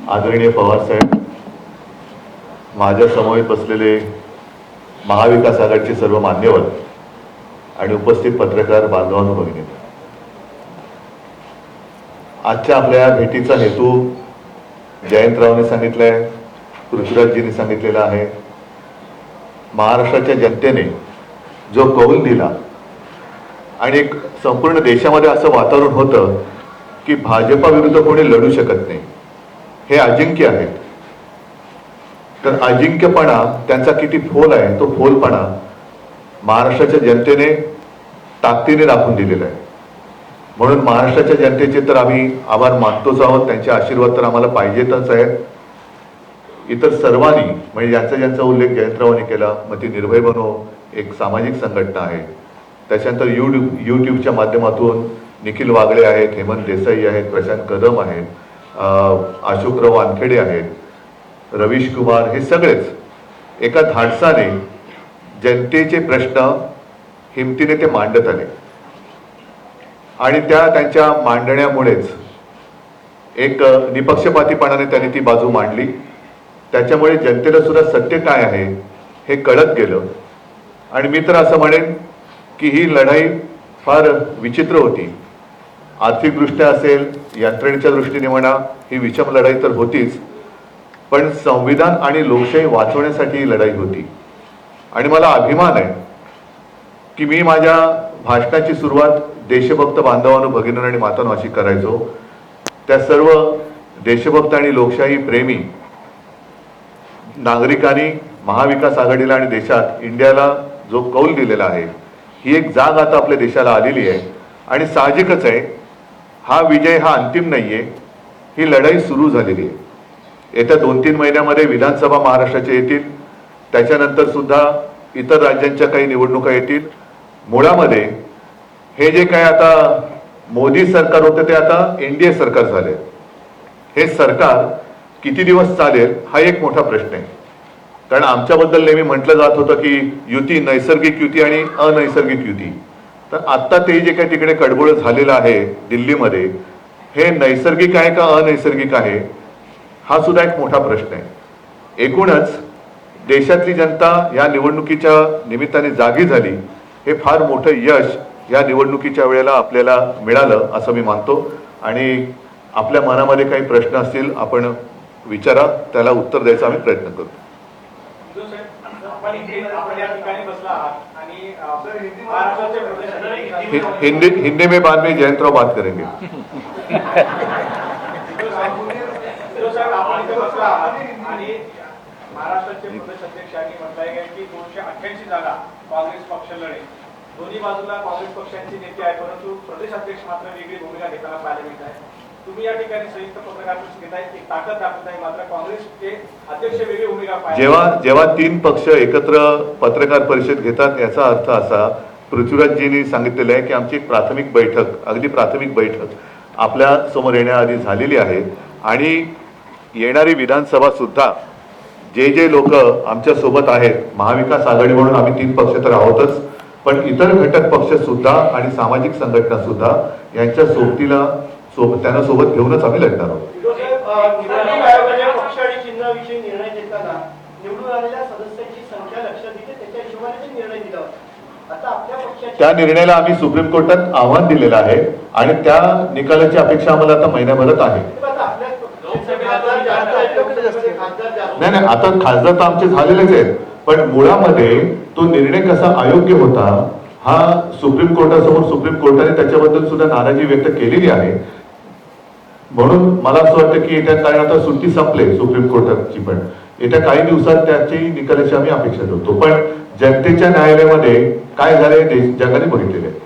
आदरणीय पवार साहेब, माझ्या समवेत बसलेले महाविकास आघाडीचे सर्व मान्यवर आणि उपस्थित पत्रकार बांधवांनो भगिनी, आजच्या आपल्या भेटीचा हेतू जयंतरावने सांगितलाय, पृथ्वीराजजींनी सांगितलेला आहे. महाराष्ट्राच्या जनतेने जो कौल दिला आणि एक संपूर्ण देशामध्ये असं वातावरण होतं की भाजपा विरुद्ध कोणी लढू शकत नाही, हे अजिंक्य आहेत. तर अजिंक्यपणा त्यांचा किती फोल आहे, तो फोलपणा महाराष्ट्राच्या जनतेने ताकदीने राखून दिलेला आहे. म्हणून महाराष्ट्राच्या जनतेचे तर आम्ही आभार मानतोच आहोत. त्यांचे आशीर्वाद तर आम्हाला पाहिजेतच आहेत. इतर सर्वांनी, म्हणजे ज्यांचा उल्लेख जयंतरावांनी केला, मग ती निर्भय बनो एक सामाजिक संघटना आहे, त्याच्यानंतर यूट्यूबच्या माध्यमातून निखिल वागळे आहेत, हेमंत देसाई आहेत, प्रशांत कदम आहेत, अशोकराव वानखेडे आहेत, रवीश कुमार, हे सगळेच एका धाडसाने जनतेचे प्रश्न हिमतीने ते मांडत आले आणि त्यांच्या मांडण्यामुळेच एक निपक्षपातीपणाने त्यांनी ती बाजू मांडली. त्याच्यामुळे जनतेला सुद्धा सत्य काय आहे हे कळत गेलं. आणि मी तर असं म्हणेन की ही लढाई फार विचित्र होती. आर्थिकदृष्ट्या असेल, यंत्रणेच्या दृष्टीने म्हणा, ही विषम लढाई तर होतीच, पण संविधान आणि लोकशाही वाचवण्यासाठी ही लढाई होती. आणि मला अभिमान आहे की मी माझ्या भाषणाची सुरुवात देशभक्त बांधवांनो, भगिनींनो आणि मातांनो अशी करायचो. त्या सर्व देशभक्त आणि लोकशाही प्रेमी नागरिकांनी महाविकास आघाडीला आणि देशात इंडियाला जो कौल दिलेला आहे, ही एक जाग आता आपल्या देशाला आलेली आहे. आणि साहजिकच आहे, हा विजय हा अंतिम नाहीये, ही लढाई सुरू झालेली आहे. येत्या 2-3 महिन्यामध्ये विधानसभा महाराष्ट्राच्या येतील, त्याच्यानंतर सुद्धा इतर राज्यांच्या काही निवडणुका येतील. मुळामध्ये हे जे काय आता मोदी सरकार होतं ते आता एनडीए सरकार झाले. हे सरकार किती दिवस चालेल हा एक मोठा प्रश्न आहे. कारण आमच्याबद्दल नेहमी म्हटलं जात होतं की युती, नैसर्गिक युती आणि अनैसर्गिक युती. तर आत्ता ते जे काही तिकडे कडबोळ झालेलं आहे दिल्लीमध्ये, हे नैसर्गिक आहे का अनैसर्गिक आहे हा सुद्धा एक मोठा प्रश्न आहे. एकूणच देशातली जनता या निवडणुकीच्या निमित्ताने जागी झाली, हे फार मोठं यश या निवडणुकीच्या वेळेला आपल्याला मिळालं असं मी मानतो. आणि आपल्या मनामध्ये काही प्रश्न असतील आपण विचारा, त्याला उत्तर द्यायचा आम्ही प्रयत्न करू. हिंदी में बाद में जयंतराव बात करेंगे. महाराष्ट्राचे प्रदेश अध्यक्षांनी म्हटलंय की 288 जागा काँग्रेस पक्ष लढेल. दोन्ही बाजूला काँग्रेस पक्षांची नेते आहे, परंतु प्रदेश अध्यक्ष मात्र वेगळी भूमिका घेताना पाहायला मिळत आहे. तुम्ही या ठिकाणी संयुक्त पत्रकार परिषद घेताय, एक ताकद दाखवत आहे, मात्र काँग्रेसचे अध्यक्ष वेगळी भूमिका पाहिजे. जेव्हा 3 पक्ष एकत्र पत्रकार परिषद घेतात, याचा अर्थ असा, पृथ्वीराजजींनी सांगितलेलं आहे की आमची एक प्राथमिक बैठक, अगदी प्राथमिक बैठक आपल्या समोर येण्याआधी झालेली आहे. आणि येणारी विधानसभा सुद्धा जे लोक आमच्या सोबत आहेत, महाविकास आघाडी म्हणून आम्ही 3 पक्ष तर आहोतच, पण इतर घटक पक्ष सुद्धा आणि सामाजिक संघटना सुद्धा यांच्या सोबतीला त्यांना सोबत घेऊनच आम्ही लढणार आहोत. पक्ष आणि चिन्हाविषयी निर्णय घेताना निवडून आलेल्या सदस्यांची संख्या लक्षात घेते, त्याच्या हिशोबाने निर्णय दिला होता. आता आपल्या पक्षाच्या त्या निर्णयाला आम्ही सुप्रीम कोर्टात आव्हान दिलेलं आहे आणि त्या निकालाची अपेक्षा आम्हाला आता महिन्याभरात आहे. नाही, आता खासदार तर आमचे झालेलेच आहेत, पण मुळामध्ये तो निर्णय कसा अयोग्य होता हा सुप्रीम कोर्टासमोर सुप्रीम कोर्टाने त्याच्याबद्दल सुद्धा नाराजी व्यक्त केलेली आहे. म्हणून मला असं वाटतं की येत्या काही, आता सुट्टी संपले सुप्रीम कोर्टाची, पण येत्या काही दिवसात त्याची निकालाची आम्ही अपेक्षा ठेवतो. पण जनतेच्या न्यायालयामध्ये काय झाले जगाने बघितलेले आहे.